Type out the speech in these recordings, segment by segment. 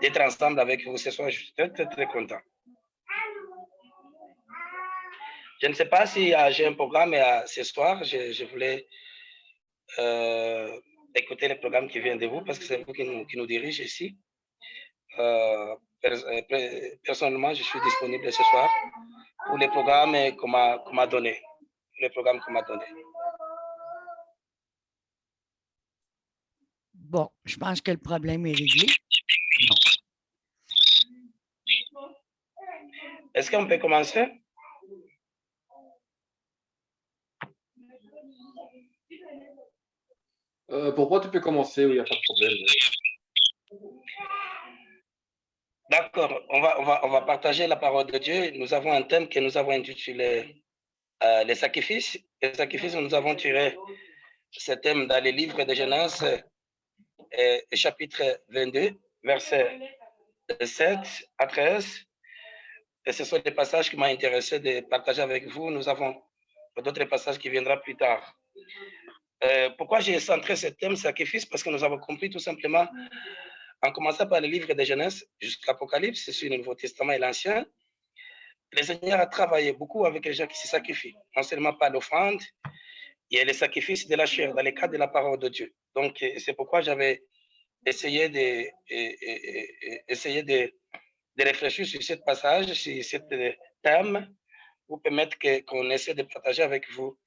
d'être ensemble avec vous ce soir. Je suis très, très, très content. Je ne sais pas si j'ai un programme ce soir. Je voulais écouter le programme qui vient de vous parce que c'est vous qui nous dirigez ici. Personnellement, je suis disponible ce soir pour les programmes qu'on m'a donné. Les programmes qu'on m'a donné. Bon, je pense que le problème est réglé. Non. Est-ce qu'on peut commencer? Pour moi, tu peux commencer, il n'y a pas de problème. D'accord, on va partager la parole de Dieu. Nous avons un thème que nous avons intitulé les sacrifices. Les sacrifices, nous avons tiré ce thème dans les livres de Genèse, chapitre 22, versets 7 à 13. Et ce sont des passages qui m'ont intéressé de partager avec vous. Nous avons d'autres passages qui viendront plus tard. Pourquoi j'ai centré ce thème sacrifice? Parce que nous avons compris tout simplement, en commençant par le livre de Genèse jusqu'à l'Apocalypse, sur le Nouveau Testament et l'Ancien, le Seigneur a travaillé beaucoup avec les gens qui se sacrifient, non seulement par l'offrande, il y a les sacrifices de la chair dans le cadre de la parole de Dieu. Donc, c'est pourquoi j'avais essayé de réfléchir sur ce passage, sur ce thème, pour permettre qu'on essaie de partager avec vous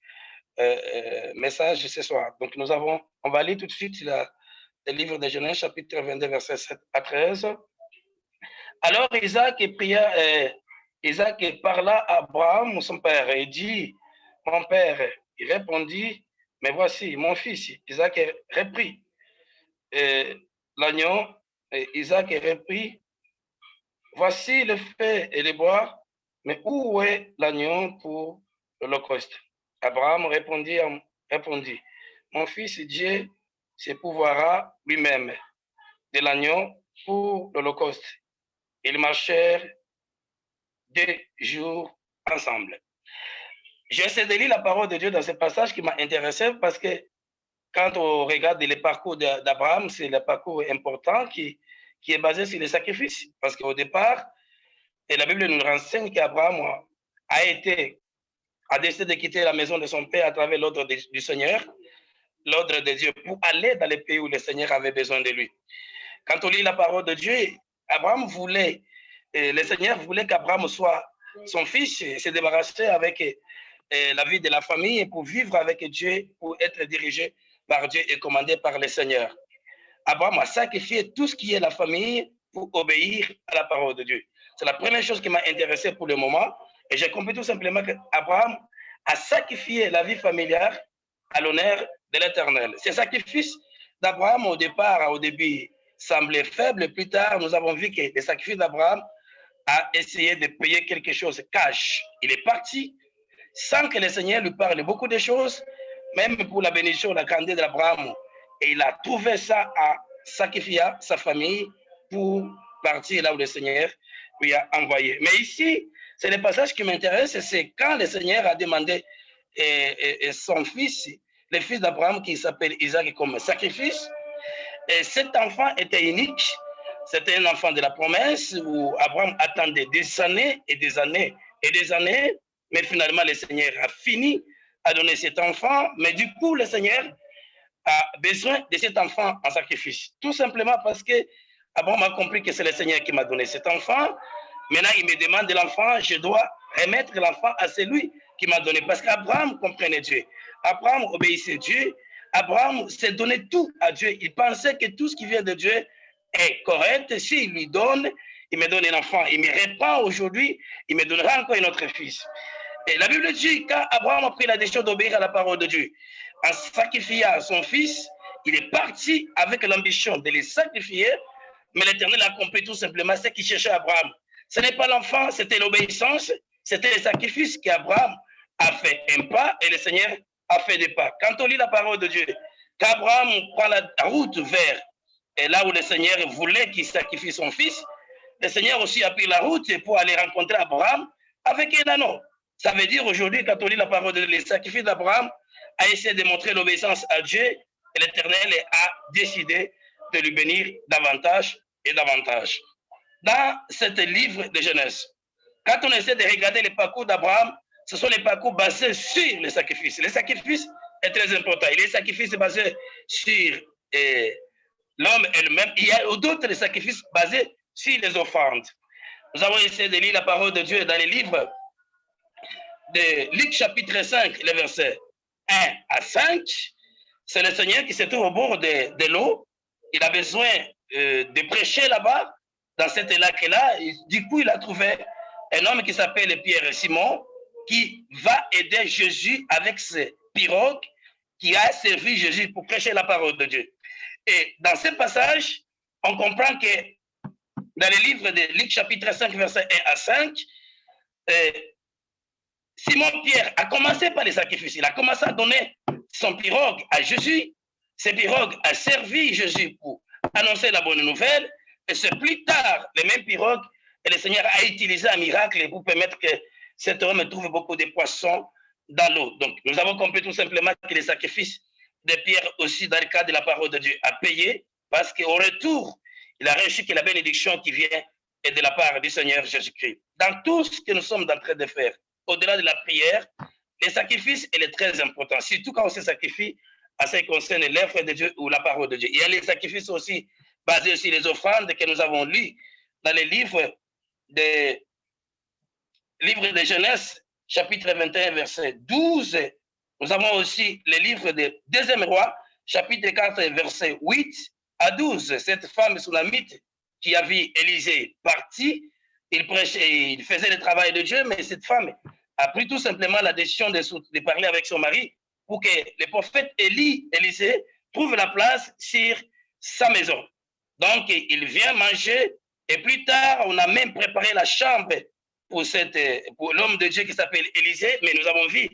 message ce soir. Donc, on va lire tout de suite le livre de Genèse, chapitre 22, versets 7 à 13. Alors, Isaac parla à Abraham, son père, et dit, mon père, il répondit, mais voici, mon fils. Isaac reprit l'agneau, et Isaac reprit, voici le feu et les bois, mais où est l'agneau pour l'Holocauste? Abraham répondit, mon fils, Dieu se pourvoira lui-même de l'agneau pour l'Holocauste. Ils marchèrent 2 jours ensemble. J'essaie de lire la parole de Dieu dans ce passage qui m'a intéressé parce que quand on regarde le parcours d'Abraham, c'est le parcours important qui est basé sur les sacrifices. Parce qu'au départ, et la Bible nous renseigne qu'Abraham a décidé de quitter la maison de son père à travers l'ordre du Seigneur, l'ordre de Dieu, pour aller dans les pays où le Seigneur avait besoin de lui. Quand on lit la parole de Dieu, le Seigneur voulait qu'Abraham soit son fils, se débarrasser avec la vie de la famille pour vivre avec Dieu, pour être dirigé par Dieu et commandé par le Seigneur. Abraham a sacrifié tout ce qui est la famille pour obéir à la parole de Dieu. C'est la première chose qui m'a intéressé pour le moment. Et j'ai compris tout simplement qu'Abraham a sacrifié la vie familiale à l'honneur de l'Éternel. Ces sacrifices d'Abraham au début, semblaient faibles. Plus tard, nous avons vu que les sacrifices d'Abraham a essayé de payer quelque chose cash. Il est parti sans que le Seigneur lui parle beaucoup de choses, même pour la bénédiction, la grandeur d'Abraham. Et il a trouvé ça à sacrifier sa famille pour partir là où le Seigneur lui a envoyé. Mais ici, c'est le passage qui m'intéresse, c'est quand le Seigneur a demandé son fils, le fils d'Abraham qui s'appelle Isaac comme sacrifice. Et cet enfant était unique. C'était un enfant de la promesse où Abraham attendait des années et des années et des années. Mais finalement, le Seigneur a fini à donner cet enfant. Mais du coup, le Seigneur a besoin de cet enfant en sacrifice. Tout simplement parce que Abraham a compris que c'est le Seigneur qui m'a donné cet enfant. Maintenant, il me demande de l'enfant, je dois remettre l'enfant à celui qui m'a donné. Parce qu'Abraham comprenait Dieu. Abraham obéissait à Dieu. Abraham s'est donné tout à Dieu. Il pensait que tout ce qui vient de Dieu est correct. S'il lui donne, il me donne un enfant. Il me répand aujourd'hui, il me donnera encore un autre fils. Et la Bible dit, quand Abraham a pris la décision d'obéir à la parole de Dieu, en sacrifiant son fils, il est parti avec l'ambition de les sacrifier, mais l'Éternel a compris tout simplement ce qu'il cherchait Abraham. Ce n'est pas l'enfant, c'était l'obéissance, c'était le sacrifice qu'Abraham a fait un pas et le Seigneur a fait des pas. Quand on lit la parole de Dieu, qu'Abraham prend la route vers et là où le Seigneur voulait qu'il sacrifie son fils, le Seigneur aussi a pris la route pour aller rencontrer Abraham avec un anneau. Ça veut dire aujourd'hui, quand on lit la parole de Dieu, le sacrifice d'Abraham a essayé de montrer l'obéissance à Dieu et l'Éternel a décidé de lui bénir davantage et davantage. Dans ce livre de Genèse, quand on essaie de regarder les parcours d'Abraham, ce sont les parcours basés sur les sacrifices. Les sacrifices est très important. Les sacrifices basés sur l'homme elle-même. Il y a d'autres sacrifices basés sur les offrandes. Nous avons essayé de lire la parole de Dieu dans les livres de Luc chapitre 5, les versets 1 à 5. C'est le Seigneur qui se trouve au bord de l'eau. Il a besoin de prêcher là-bas, dans cet lac-là. Du coup, il a trouvé un homme qui s'appelle Pierre Simon, qui va aider Jésus avec ses pirogues, qui a servi Jésus pour prêcher la parole de Dieu. Et dans ce passage, on comprend que dans le livre de Luc chapitre 5, versets 1 à 5, Simon-Pierre a commencé par les sacrifices. Il a commencé à donner son pirogue à Jésus. Ces pirogues a servi Jésus pour annoncer la bonne nouvelle. Et c'est plus tard, les mêmes pirogues, et le Seigneur a utilisé un miracle pour permettre que cet homme trouve beaucoup de poissons dans l'eau. Donc, nous avons compris tout simplement que les sacrifices de Pierre aussi, dans le cadre de la parole de Dieu, a payé, parce qu'au retour, il a reçu que la bénédiction qui vient est de la part du Seigneur Jésus-Christ. Dans tout ce que nous sommes en train de faire, au-delà de la prière, les sacrifices, il est très important, surtout quand on se sacrifie à ce qui concerne l'œuvre de Dieu ou la parole de Dieu. Il y a les sacrifices aussi basés sur les offrandes que nous avons lues dans les livres de Genèse, chapitre 21, verset 12. Nous avons aussi les livres de Deuxième Roi, chapitre 4, verset 8 à 12. Cette femme sunamite qui a vu Élisée partir, il prêchait, il faisait le travail de Dieu, mais cette femme a pris tout simplement la décision de parler avec son mari pour que le prophète Élisée trouve la place sur sa maison. Donc, il vient manger et plus tard, on a même préparé la chambre pour l'homme de Dieu qui s'appelle Élisée, mais nous avons vu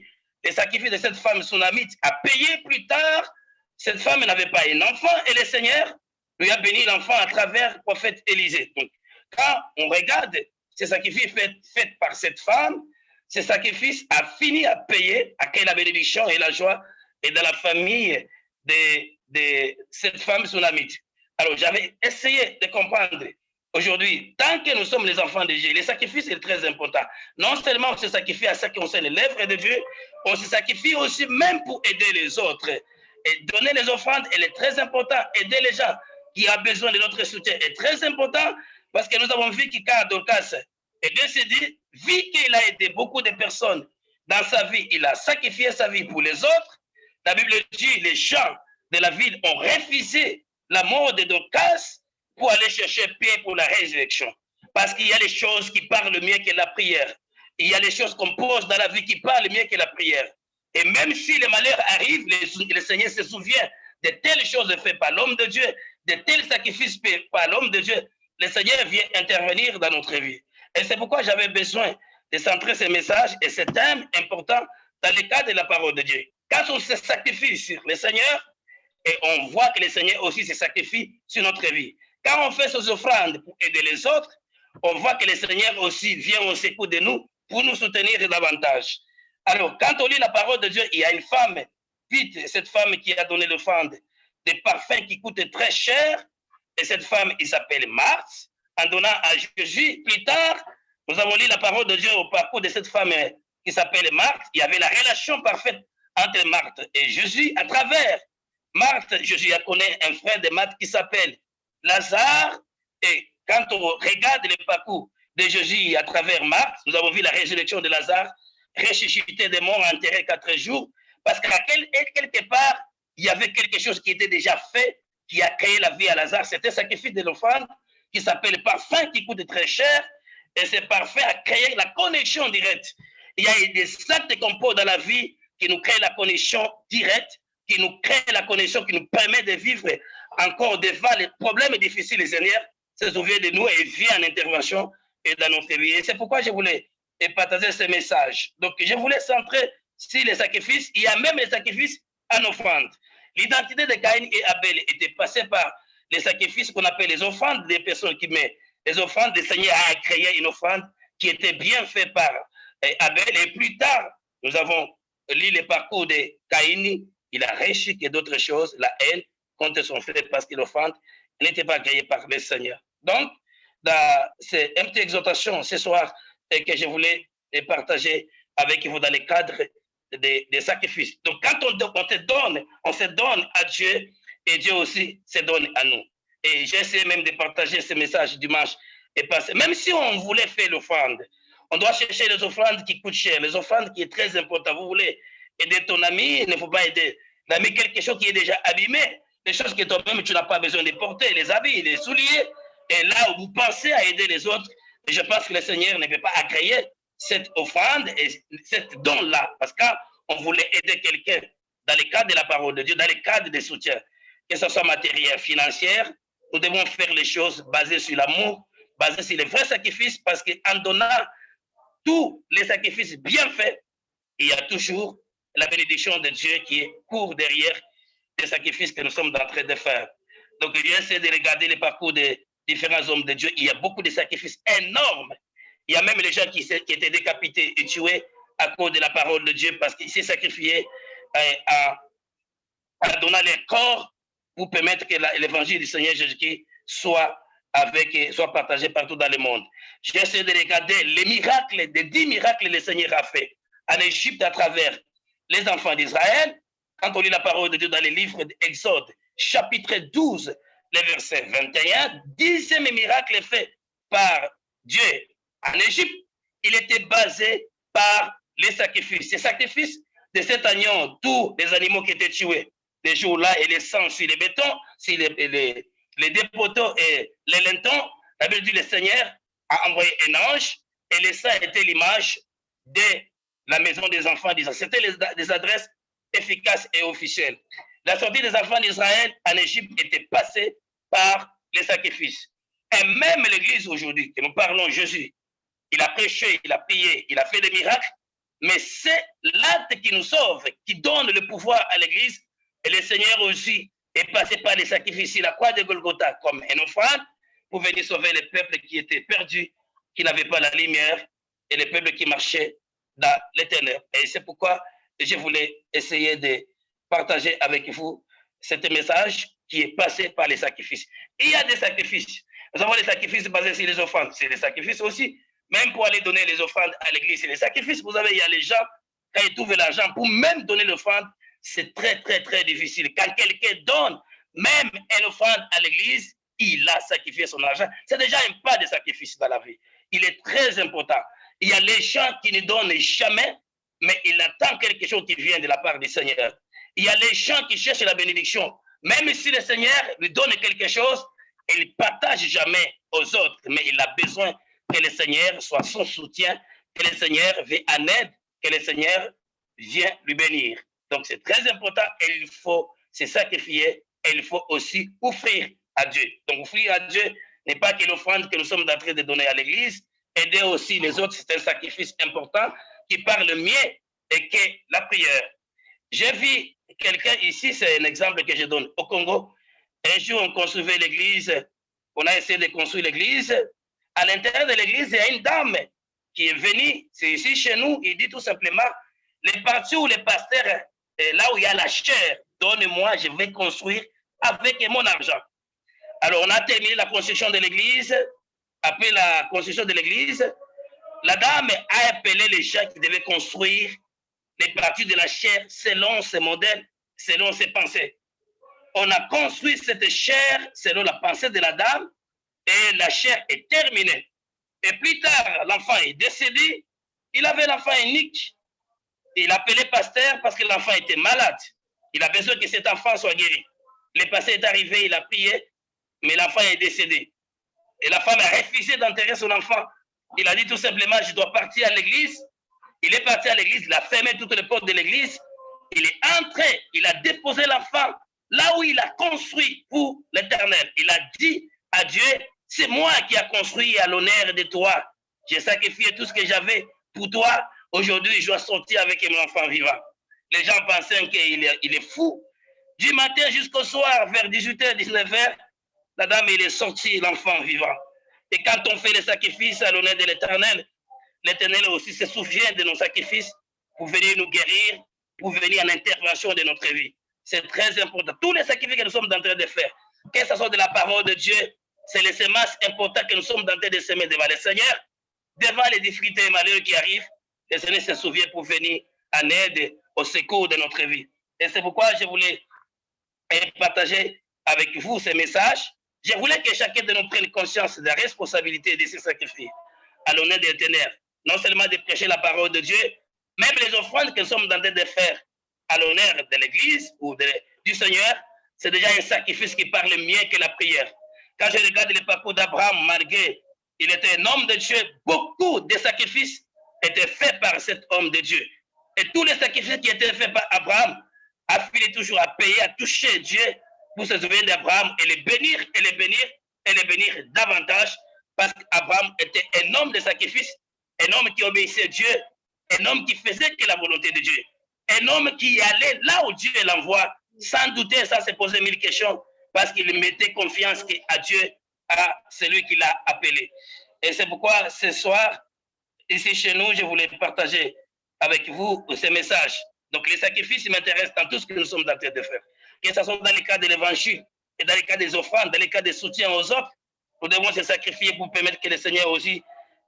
les sacrifices de cette femme sunamite a payé plus tard. Cette femme n'avait pas un enfant et le Seigneur lui a béni l'enfant à travers le prophète Élisée. Donc, quand on regarde ces sacrifices faits par cette femme, ces sacrifices a fini à payer, à quelle la bénédiction et la joie et dans la famille de cette femme sunamite. Alors, j'avais essayé de comprendre aujourd'hui, tant que nous sommes les enfants de Dieu, les sacrifices sont très importants. Non seulement on se sacrifie à ce qui concerne l'œuvre de Dieu, on se sacrifie aussi même pour aider les autres. Et donner les offrandes, elle est très important. Aider les gens qui ont besoin de notre soutien est très important parce que nous avons vu que quand Dorcas est décédé, vu qu'il a aidé beaucoup de personnes dans sa vie, il a sacrifié sa vie pour les autres. La Bible dit les gens de la ville ont refusé la mort de Dorcas pour aller chercher Pierre pour la résurrection. Parce qu'il y a les choses qui parlent mieux que la prière. Il y a les choses qu'on pose dans la vie qui parlent mieux que la prière. Et même si les malheurs arrivent, le Seigneur se souvient de telles choses faites par l'homme de Dieu, de tels sacrifices faits par l'homme de Dieu. Le Seigneur vient intervenir dans notre vie. Et c'est pourquoi j'avais besoin de centrer ces messages et ces thèmes importants dans le cadre de la parole de Dieu. Quand on se sacrifie sur le Seigneur, et on voit que le Seigneur aussi se sacrifie sur notre vie. Quand on fait ces offrandes pour aider les autres, on voit que le Seigneur aussi vient au secours de nous pour nous soutenir davantage. Alors, quand on lit la parole de Dieu, il y a une femme, Pite, cette femme qui a donné l'offrande des parfums qui coûtent très cher, et cette femme, il s'appelle Marthe, en donnant à Jésus. Plus tard, nous avons lu la parole de Dieu au parcours de cette femme qui s'appelle Marthe. Il y avait la relation parfaite entre Marthe et Jésus. À travers Marthe, Jésus a connu un frère de Marthe qui s'appelle Lazare. Et quand on regarde le parcours de Jésus à travers Marthe, nous avons vu la résurrection de Lazare, ressuscité des morts, enterré 4 jours, parce qu'à quelque part, il y avait quelque chose qui était déjà fait, qui a créé la vie à Lazare. C'était un sacrifice de l'offrande qui s'appelle parfum, qui coûte très cher, et ce parfum a créé la connexion directe. Il y a des actes qu'on pose dans la vie qui nous créent la connexion directe, qui nous crée la connexion, qui nous permet de vivre encore devant les problèmes difficiles. Le Seigneur se souvient de nous et vient en intervention et dans notre vie. Et c'est pourquoi je voulais partager ce message. Donc, je voulais centrer sur les sacrifices. Il y a même les sacrifices en offrande. L'identité de Caïn et Abel était passée par les sacrifices qu'on appelle les offrandes des personnes qui mettent les offrandes. Le Seigneur a créé une offrande qui était bien faite par Abel. Et plus tard, nous avons lu le parcours de Caïn. Il a reçu que d'autres choses, la haine contre son frère, parce que l'offrande n'était pas créée par le Seigneur. Donc, c'est une petite exhortation ce soir que je voulais partager avec vous dans le cadre des sacrifices. Donc, quand on se donne à Dieu et Dieu aussi se donne à nous. Et j'ai essayé même de partager ce message dimanche et passé. Même si on voulait faire l'offrande, on doit chercher les offrandes qui coûtent cher, les offrandes qui est très important. Vous voulez aider ton ami, il ne faut pas aider l'ami quelque chose qui est déjà abîmé, les choses que toi-même tu n'as pas besoin de porter, les habits, les souliers. Et là où vous pensez à aider les autres, je pense que le Seigneur ne peut pas agréer cette offrande et cette don-là, parce qu'on voulait aider quelqu'un dans le cadre de la parole de Dieu, dans le cadre des soutiens, que ce soit matériel, financier, nous devons faire les choses basées sur l'amour, basées sur les vrais sacrifices, parce qu'en donnant tous les sacrifices bien faits, il y a toujours la bénédiction de Dieu qui court derrière les sacrifices que nous sommes en train de faire. Donc, je vais essayer de regarder le parcours des différents hommes de Dieu. Il y a beaucoup de sacrifices énormes. Il y a même les gens qui étaient décapités et tués à cause de la parole de Dieu parce qu'ils s'est sacrifié en donnant leur corps pour permettre que l'évangile du Seigneur Jésus-Christ soit partagé partout dans le monde. J'ai essayé de regarder les miracles, les 10 miracles que le Seigneur a fait en Égypte à travers les enfants d'Israël. Quand on lit la parole de Dieu dans les livres d'Exode, chapitre 12, le verset 21, 10e miracle fait par Dieu en Égypte, il était basé par les sacrifices. Ces sacrifices de cet agneau, tous les animaux qui étaient tués, les jours-là, et les sangs sur les bétons, sur les dépoteaux et les lintons, la Bible dit le Seigneur a envoyé un ange et le sang était l'image de la maison des enfants d'Israël. C'était des adresses efficaces et officielles. La sortie des enfants d'Israël en Égypte était passée par les sacrifices. Et même l'Église aujourd'hui, que nous parlons Jésus, il a prêché, il a prié, il a fait des miracles, mais c'est l'acte qui nous sauve, qui donne le pouvoir à l'Église. Et le Seigneur aussi est passé par les sacrifices, la croix de Golgotha, comme une offrande pour venir sauver les peuples qui étaient perdus, qui n'avaient pas la lumière, et les peuples qui marchaient dans les ténèbres. Et c'est pourquoi je voulais essayer de partager avec vous ce message qui est passé par les sacrifices. Il y a des sacrifices. Nous avons les sacrifices basés sur les offrandes. C'est des sacrifices aussi. Même pour aller donner les offrandes à l'église, c'est des sacrifices. Vous savez, il y a les gens, quand ils trouvent l'argent, pour même donner l'offrande, c'est très, très, très difficile. Quand quelqu'un donne même une offrande à l'église, il a sacrifié son argent. C'est déjà un pas de sacrifice dans la vie. Il est très important. Il y a les gens qui ne donnent jamais, mais il attend quelque chose qui vient de la part du Seigneur. Il y a les gens qui cherchent la bénédiction. Même si le Seigneur lui donne quelque chose, il ne partage jamais aux autres, mais il a besoin que le Seigneur soit son soutien, que le Seigneur vienne en aide, que le Seigneur vienne lui bénir. Donc c'est très important et il faut se sacrifier et il faut aussi offrir à Dieu. Donc offrir à Dieu n'est pas que l'offrande que nous sommes en train de donner à l'Église, aider aussi les autres, c'est un sacrifice important qui parle mieux que la prière. J'ai vu quelqu'un ici, c'est un exemple que je donne. Au Congo, un jour on construisait l'église, on a essayé de construire l'église. À l'intérieur de l'église, il y a une dame qui est venue, c'est ici chez nous, il dit tout simplement, les parties où les pasteurs, là où il y a la chair, donne-moi, je vais construire avec mon argent. Alors on a terminé la construction de l'église. Après la construction de l'église, la dame a appelé les gens qui devaient construire les parties de la chair selon ses modèles, selon ses pensées. On a construit cette chair selon la pensée de la dame et la chair est terminée. Et plus tard, l'enfant est décédé. Il avait l'enfant unique. Il appelait pasteur parce que l'enfant était malade. Il a besoin que cet enfant soit guéri. Le pasteur est arrivé, il a prié, mais l'enfant est décédé. Et la femme a refusé d'enterrer son enfant. Il a dit tout simplement, je dois partir à l'église. Il est parti à l'église, il a fermé toutes les portes de l'église. Il est entré, il a déposé l'enfant là où il a construit pour l'Éternel. Il a dit à Dieu, c'est moi qui a construit à l'honneur de toi. J'ai sacrifié tout ce que j'avais pour toi. Aujourd'hui, je dois sortir avec mon enfant vivant. Les gens pensaient qu'il est fou. Du matin jusqu'au soir, vers 18h, 19h, la dame, il est sorti, l'enfant vivant. Et quand on fait les sacrifices à l'honneur de l'Éternel, l'Éternel aussi se souvient de nos sacrifices pour venir nous guérir, pour venir en intervention de notre vie. C'est très important. Tous les sacrifices que nous sommes en train de faire, que ce soit de la parole de Dieu, c'est les semences importantes que nous sommes en train de semer devant le Seigneur, devant les difficultés et malheurs qui arrivent. Le Seigneur se souvient pour venir en aide, au secours de notre vie. Et c'est pourquoi je voulais partager avec vous ces messages. Je voulais que chacun de nous prenne conscience de la responsabilité de ces sacrifices à l'honneur des ténèbres. Non seulement de prêcher la parole de Dieu, même les offrandes que nous sommes en train de faire à l'honneur de l'Église ou du Seigneur, c'est déjà un sacrifice qui parle mieux que la prière. Quand je regarde le parcours d'Abraham, malgré il était un homme de Dieu, beaucoup de sacrifices étaient faits par cet homme de Dieu. Et tous les sacrifices qui étaient faits par Abraham a fini toujours à payer, à toucher Dieu pour se souvenir d'Abraham et les bénir, et les bénir, et les bénir davantage, parce qu'Abraham était un homme de sacrifice, un homme qui obéissait à Dieu, un homme qui faisait que la volonté de Dieu, un homme qui allait là où Dieu l'envoie, sans douter, sans se poser mille questions, parce qu'il mettait confiance à Dieu, à celui qui l'a appelé. Et c'est pourquoi ce soir, ici chez nous, je voulais partager avec vous ces messages. Donc les sacrifices m'intéressent dans tout ce que nous sommes en train de faire. Que ce soit dans le cas de l'évangile, et dans le cas des offrandes, dans le cas des soutiens aux autres, nous devons se sacrifier pour permettre que le Seigneur aussi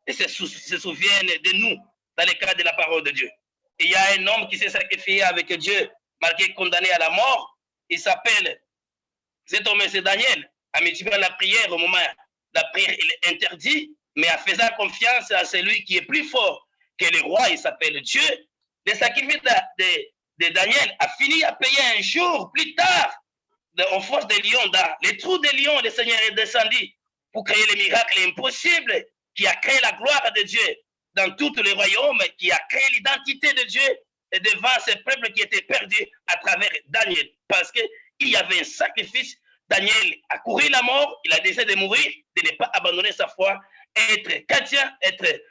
se souvienne de nous dans le cas de la parole de Dieu. Il y a un homme qui s'est sacrifié avec Dieu, malgré condamné à la mort. Il s'appelle, cet homme c'est Daniel, en multipliant la prière au moment la prière il est interdit, mais en faisant confiance à celui qui est plus fort que le roi, il s'appelle Dieu. Le sacrifice de Daniel a fini à payer un jour plus tard aux forces des lions. Dans les trous des lions, le Seigneur est descendu pour créer les miracles impossibles, qui a créé la gloire de Dieu dans tout le royaume, qui a créé l'identité de Dieu devant ce peuple qui était perdu à travers Daniel. Parce qu'il y avait un sacrifice. Daniel a couru la mort, il a décidé de mourir, de ne pas abandonner sa foi, être chrétien, être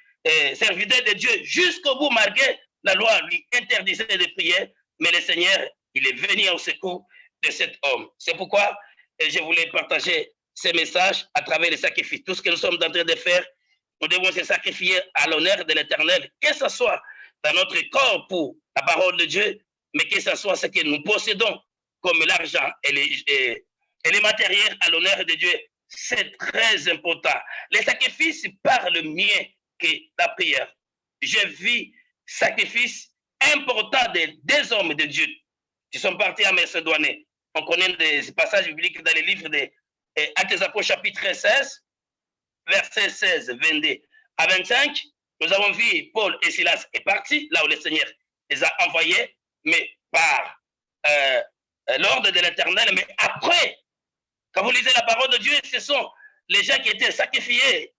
serviteur de Dieu jusqu'au bout, malgré la loi lui interdisait de prier, mais le Seigneur, il est venu au secours de cet homme. C'est pourquoi je voulais partager ces messages à travers les sacrifices. Tout ce que nous sommes en train de faire, nous devons se sacrifier à l'honneur de l'Éternel, que ce soit dans notre corps pour la parole de Dieu, mais que ce soit ce que nous possédons comme l'argent et les matériels à l'honneur de Dieu. C'est très important. Les sacrifices parlent mieux que la prière. J'ai vu sacrifices importants des deux hommes de Dieu qui sont partis en Macédoine. On connaît des passages bibliques dans les livres des Actes des Apôtres, chapitre 16, versets 16, 22 à 25. Nous avons vu Paul et Silas est partis, là où le Seigneur les a envoyés, mais par l'ordre de l'Éternel. Mais après, quand vous lisez la parole de Dieu, ce sont les gens qui étaient sacrifiés.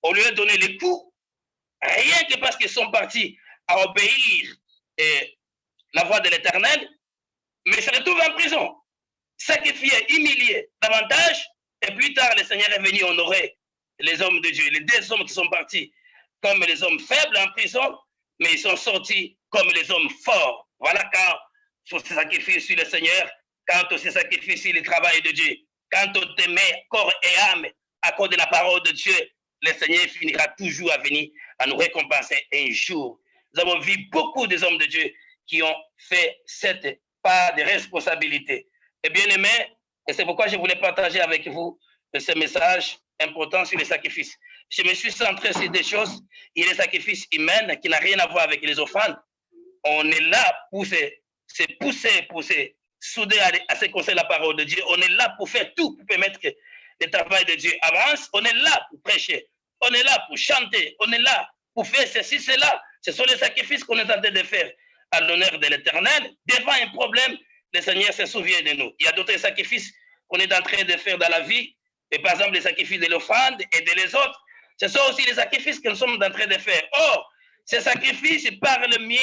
Au lieu de donner les coups, rien que parce qu'ils sont partis à obéir la voix de l'Éternel, mais se retrouvent en prison, sacrifiés, humiliés davantage, et plus tard, le Seigneur est venu honorer les hommes de Dieu, les deux hommes qui sont partis comme les hommes faibles en prison, mais ils sont sortis comme les hommes forts. Voilà quand on se sacrifie sur le Seigneur, quand on se sacrifie sur le travail de Dieu, quand on te met corps et âme à cause de la parole de Dieu, le Seigneur finira toujours à venir à nous récompenser un jour. Nous avons vu beaucoup des hommes de Dieu qui ont fait cette part de responsabilité. Et bien aimé, et c'est pourquoi je voulais partager avec vous ce message important sur les sacrifices. Je me suis centré sur des choses, il y a les sacrifices humains qui n'ont rien à voir avec les offrandes. On est là pour se pousser, pour se souder à ce qu'on sait la parole de Dieu. On est là pour faire tout, pour permettre que le travail de Dieu avance. On est là pour prêcher. On est là pour chanter. On est là pour faire ceci, cela. Ce sont les sacrifices qu'on est en train de faire à l'honneur de l'Éternel. Devant un problème, le Seigneur se souvient de nous. Il y a d'autres sacrifices qu'on est en train de faire dans la vie. Et par exemple, les sacrifices de l'offrande et de les autres. Ce sont aussi les sacrifices que nous sommes en train de faire. Or, ces sacrifices parlent mieux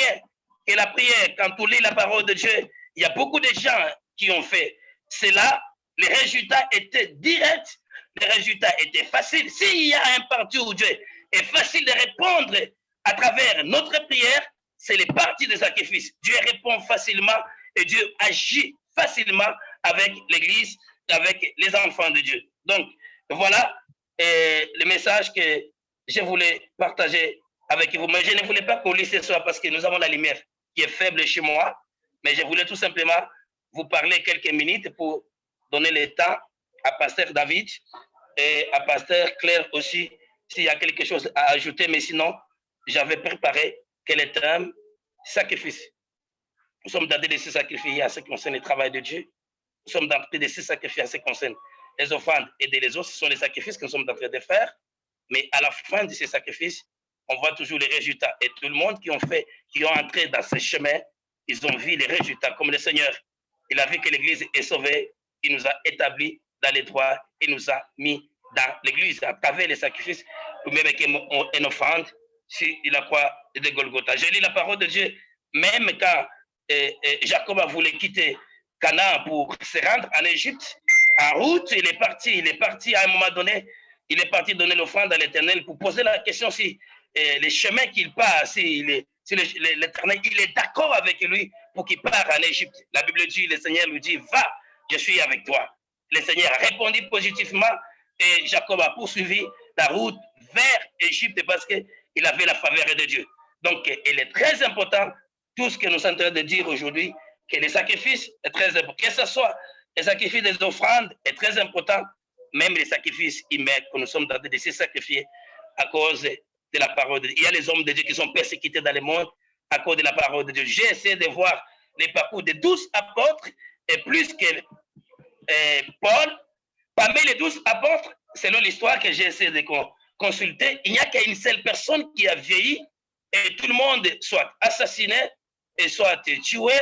que la prière. Quand on lit la parole de Dieu, il y a beaucoup de gens qui ont fait cela. Les résultats étaient directs. Les résultats étaient faciles. S'il y a un parti où Dieu est facile de répondre à travers notre prière, c'est les parties de sacrifice. Dieu répond facilement et Dieu agit facilement avec l'Église, avec les enfants de Dieu. Donc, voilà le message que je voulais partager avec vous. Mais je ne voulais pas qu'on lise ce soir parce que nous avons la lumière qui est faible chez moi. Mais je voulais tout simplement vous parler quelques minutes pour donner le temps à Pasteur David et à Pasteur Claire aussi, s'il y a quelque chose à ajouter, mais sinon, j'avais préparé quel est un sacrifice. Nous sommes dans de se sacrifier à ce qui concerne le travail de Dieu. Nous sommes dans de se sacrifier à ce qui concerne les offrandes et les autres. Ce sont les sacrifices que nous sommes en train de faire. Mais à la fin de ces sacrifices, on voit toujours les résultats. Et tout le monde qui ont entré dans ce chemin, ils ont vu les résultats. Comme le Seigneur, il a vu que l'Église est sauvée, il nous a établis dans les droits, il nous a mis dans l'Église à travers les sacrifices, ou même une offrande sur la croix de Golgotha. Je lis la parole de Dieu, même quand Jacob a voulu quitter Canaan pour se rendre en Égypte, en route, il est parti à un moment donné, il est parti donner l'offrande à l'Éternel pour poser la question si les chemins qu'il passe, si l'Éternel, il est d'accord avec lui pour qu'il parte en Égypte. La Bible dit, le Seigneur lui dit, va, je suis avec toi. Le Seigneur a répondu positivement et Jacob a poursuivi la route vers Égypte parce qu'il avait la faveur de Dieu. Donc, il est très important, tout ce que nous sommes en train de dire aujourd'hui, que les sacrifices est très important. Que ce soit les sacrifices des offrandes est très important, même les sacrifices humains que nous sommes en train de se sacrifier à cause de la parole de Dieu. Il y a les hommes de Dieu qui sont persécutés dans le monde à cause de la parole de Dieu. J'ai essayé de voir les parcours des 12 apôtres et plus que Paul. Parmi les 12 apôtres, selon l'histoire que j'ai essayé de consulter, il n'y a qu'une seule personne qui a vieilli et tout le monde soit assassiné, et soit tué,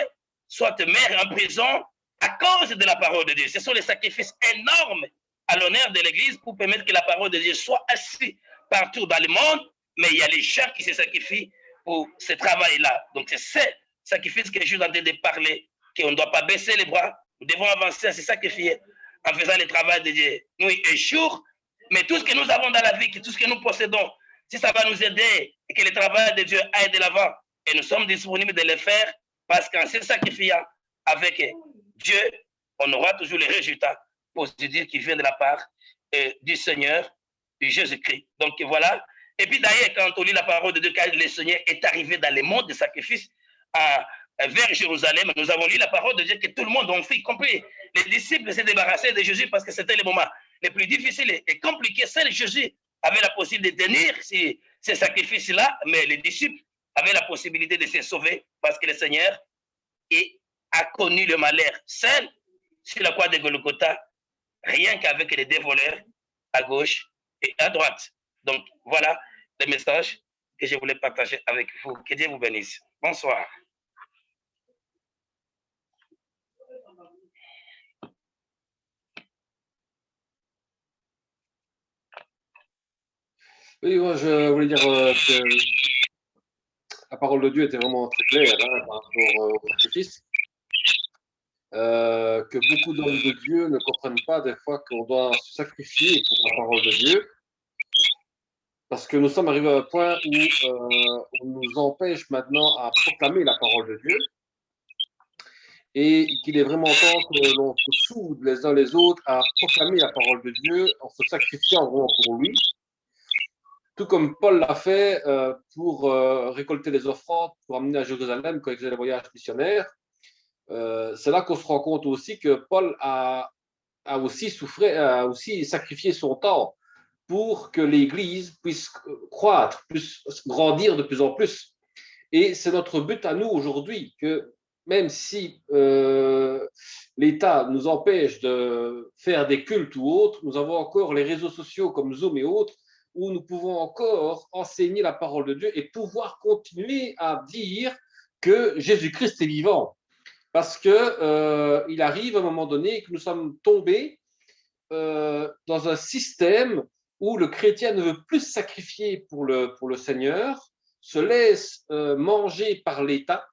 soit mort en prison à cause de la parole de Dieu. Ce sont les sacrifices énormes à l'honneur de l'Église pour permettre que la parole de Dieu soit assise partout dans le monde, mais il y a les gens qui se sacrifient pour ce travail-là. Donc c'est ce sacrifice que je suis en train de parler, qu'on ne doit pas baisser les bras, nous devons avancer à se sacrifier en faisant le travail de Dieu. Nous échouons, mais tout ce que nous avons dans la vie, tout ce que nous possédons, si ça va nous aider et que le travail de Dieu aille de l'avant, et nous sommes disponibles de le faire, parce qu'en se sacrifiant avec Dieu, on aura toujours les résultats positifs qui viennent de la part du Seigneur, du Jésus-Christ. Donc voilà. Et puis d'ailleurs, quand on lit la parole de Dieu, quand le Seigneur est arrivé dans le monde de sacrifice vers Jérusalem, nous avons lu la parole de Dieu que tout le monde a fait, y compris les disciples s'est débarrassés de Jésus parce que c'était le moment le plus difficile et compliqué. Seul Jésus avait la possibilité de tenir ces sacrifices-là, mais les disciples avaient la possibilité de se sauver parce que le Seigneur a connu le malheur seul sur la croix de Golgotha, rien qu'avec les deux voleurs à gauche et à droite. Donc voilà le message que je voulais partager avec vous. Que Dieu vous bénisse. Bonsoir. Oui, moi, je voulais dire que la parole de Dieu était vraiment très claire par rapport au sacrifice. Que beaucoup d'hommes de Dieu ne comprennent pas des fois qu'on doit se sacrifier pour la parole de Dieu. Parce que nous sommes arrivés à un point où on nous empêche maintenant à proclamer la parole de Dieu. Et qu'il est vraiment temps que l'on se soude les uns les autres à proclamer la parole de Dieu en se sacrifiant vraiment pour lui. Tout comme Paul l'a fait pour récolter les offrandes, pour amener à Jérusalem quand il faisait les voyages missionnaires. C'est là qu'on se rend compte aussi que Paul a aussi sacrifié son temps pour que l'Église puisse croître, puisse grandir de plus en plus. Et c'est notre but à nous aujourd'hui, que même si l'État nous empêche de faire des cultes ou autres, nous avons encore les réseaux sociaux comme Zoom et autres, où nous pouvons encore enseigner la parole de Dieu et pouvoir continuer à dire que Jésus-Christ est vivant. Parce qu'il arrive à un moment donné que nous sommes tombés dans un système où le chrétien ne veut plus sacrifier pour le Seigneur, se laisse manger par l'État,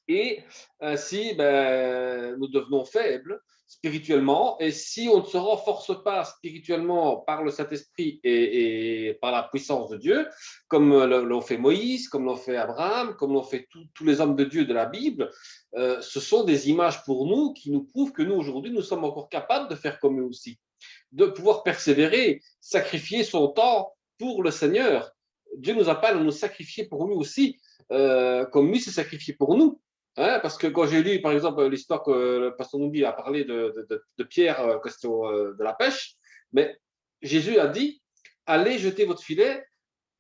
et ainsi nous devenons faibles spirituellement, et si on ne se renforce pas spirituellement par le Saint-Esprit et par la puissance de Dieu, comme l'ont fait Moïse, comme l'ont fait Abraham, comme l'ont fait tous les hommes de Dieu de la Bible, ce sont des images pour nous qui nous prouvent que nous, aujourd'hui, nous sommes encore capables de faire comme eux aussi, de pouvoir persévérer, sacrifier son temps pour le Seigneur. Dieu nous appelle à nous sacrifier pour lui aussi, comme lui s'est sacrifié pour nous. Hein, parce que quand j'ai lu, par exemple, l'histoire que le pasteur Noubi a parlé de Pierre, question de la pêche, mais Jésus a dit, allez jeter votre filet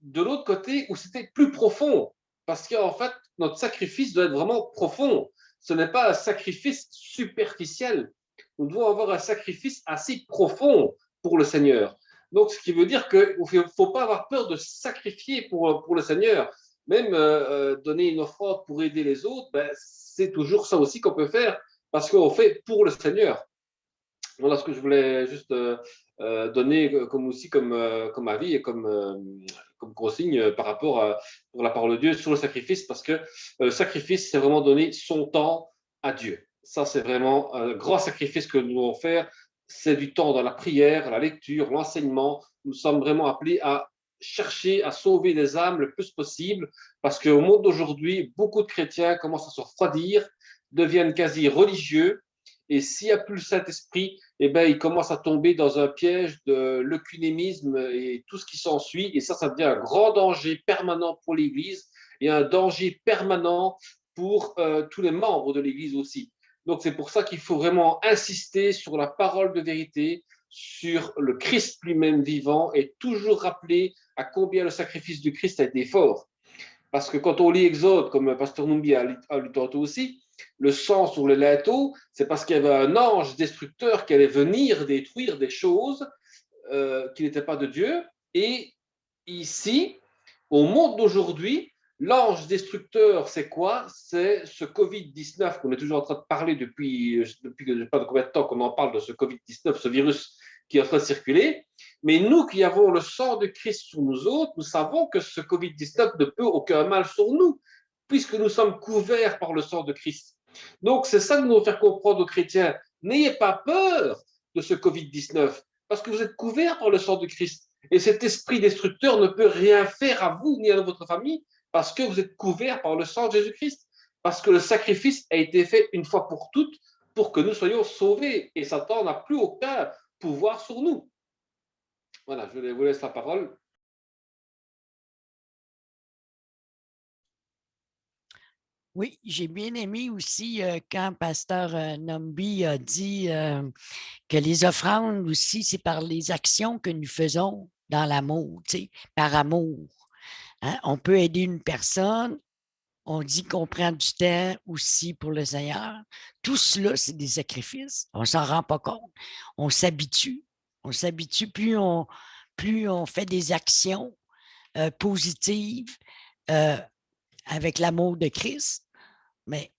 de l'autre côté où c'était plus profond. Parce qu'en fait, notre sacrifice doit être vraiment profond. Ce n'est pas un sacrifice superficiel. Nous devons avoir un sacrifice assez profond pour le Seigneur. Donc, ce qui veut dire qu'il ne faut pas avoir peur de sacrifier pour le Seigneur. Même donner une offrande pour aider les autres, ben, c'est toujours ça aussi qu'on peut faire parce qu'on fait pour le Seigneur. Voilà ce que je voulais juste donner comme aussi comme avis et comme consigne par rapport à pour la parole de Dieu sur le sacrifice, parce que le sacrifice, c'est vraiment donner son temps à Dieu. Ça, c'est vraiment un grand sacrifice que nous devons faire. C'est du temps dans la prière, la lecture, l'enseignement. Nous sommes vraiment appelés à chercher à sauver les âmes le plus possible, parce qu'au monde d'aujourd'hui, beaucoup de chrétiens commencent à se refroidir, deviennent quasi religieux, et s'il n'y a plus le Saint-Esprit, eh ben, il commence à tomber dans un piège de l'œcuménisme et tout ce qui s'ensuit. Et ça devient un grand danger permanent pour l'Église et un danger permanent pour tous les membres de l'Église aussi. Donc c'est pour ça qu'il faut vraiment insister sur la parole de vérité, sur le Christ lui-même vivant et toujours rappeler à combien le sacrifice du Christ a été fort. Parce que quand on lit Exode, comme Pasteur Numbi a lu tantôt aussi, le sang sur le linteau, c'est parce qu'il y avait un ange destructeur qui allait venir détruire des choses qui n'étaient pas de Dieu. Et ici, au monde d'aujourd'hui, l'ange destructeur, c'est quoi? C'est ce Covid-19 qu'on est toujours en train de parler depuis je ne sais pas combien de temps qu'on en parle de ce Covid-19, ce virus qui est en train de circuler. Mais nous qui avons le sang de Christ sur nous autres, nous savons que ce Covid-19 ne peut aucun mal sur nous, puisque nous sommes couverts par le sang de Christ. Donc, c'est ça que nous devons faire comprendre aux chrétiens. N'ayez pas peur de ce Covid-19, parce que vous êtes couverts par le sang de Christ. Et cet esprit destructeur ne peut rien faire à vous ni à votre famille, parce que vous êtes couverts par le sang de Jésus-Christ. Parce que le sacrifice a été fait une fois pour toutes pour que nous soyons sauvés. Et Satan n'a plus aucun pouvoir sur nous. Voilà, je vous laisse la parole. Oui, j'ai bien aimé aussi quand Pasteur Numbi a dit que les offrandes aussi, c'est par les actions que nous faisons dans l'amour, tu sais, par amour. Hein? On peut aider une personne, on dit qu'on prend du temps aussi pour le Seigneur. Tout cela, c'est des sacrifices. On ne s'en rend pas compte. On s'habitue. On s'habitue, plus on fait des actions positives avec l'amour de Christ. Mais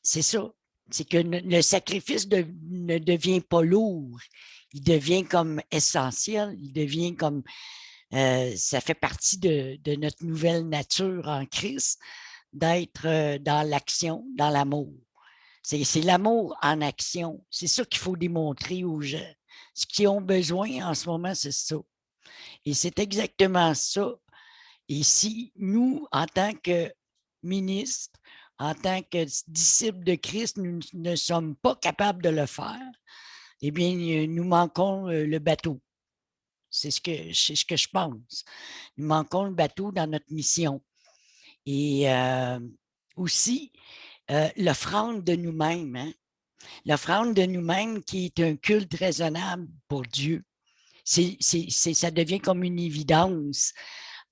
c'est ça. C'est que le sacrifice ne devient pas lourd. Il devient comme essentiel. Il devient comme... ça fait partie de notre nouvelle nature en Christ, d'être dans l'action, dans l'amour. C'est l'amour en action. C'est ça qu'il faut démontrer aux gens. Ce qu'ils ont besoin en ce moment, c'est ça. Et c'est exactement ça. Et si nous, en tant que ministres, en tant que disciples de Christ, nous ne sommes pas capables de le faire, eh bien, nous manquons le bateau. C'est ce que je pense. Nous manquons le bateau dans notre mission. Et aussi, l'offrande de nous-mêmes, hein? L'offrande de nous-mêmes qui est un culte raisonnable pour Dieu. Ça devient comme une évidence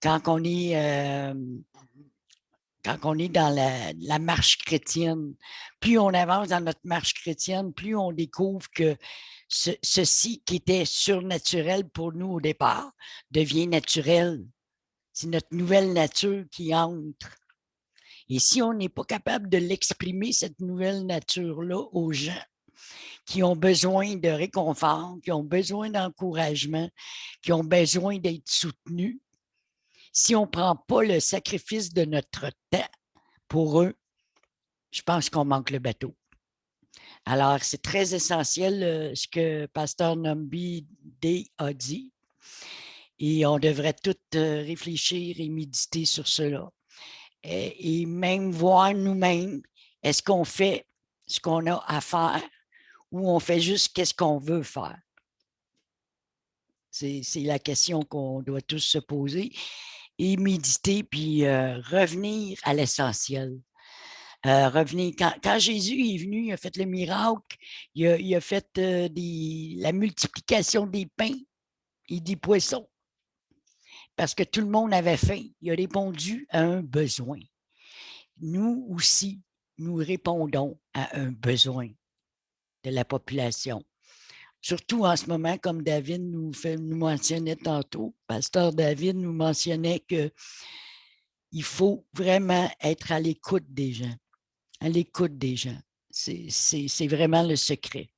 quand on est, dans la marche chrétienne. Plus on avance dans notre marche chrétienne, plus on découvre que ceci qui était surnaturel pour nous au départ devient naturel. C'est notre nouvelle nature qui entre. Et si on n'est pas capable de l'exprimer, cette nouvelle nature-là, aux gens qui ont besoin de réconfort, qui ont besoin d'encouragement, qui ont besoin d'être soutenus, si on ne prend pas le sacrifice de notre temps pour eux, je pense qu'on manque le bateau. Alors, c'est très essentiel ce que Pasteur Numbi D a dit. Et on devrait tous réfléchir et méditer sur cela. Et même voir nous-mêmes, est-ce qu'on fait ce qu'on a à faire ou on fait juste qu'est-ce qu'on veut faire? C'est la question qu'on doit tous se poser et méditer, puis revenir à l'essentiel. revenez. Quand Jésus est venu, il a fait le miracle, il a fait la multiplication des pains et des poissons parce que tout le monde avait faim. Il a répondu à un besoin. Nous aussi, nous répondons à un besoin de la population. Surtout en ce moment, comme David nous mentionnait tantôt, Pasteur David nous mentionnait qu'il faut vraiment être à l'écoute des gens. À l'écoute des gens. C'est vraiment le secret.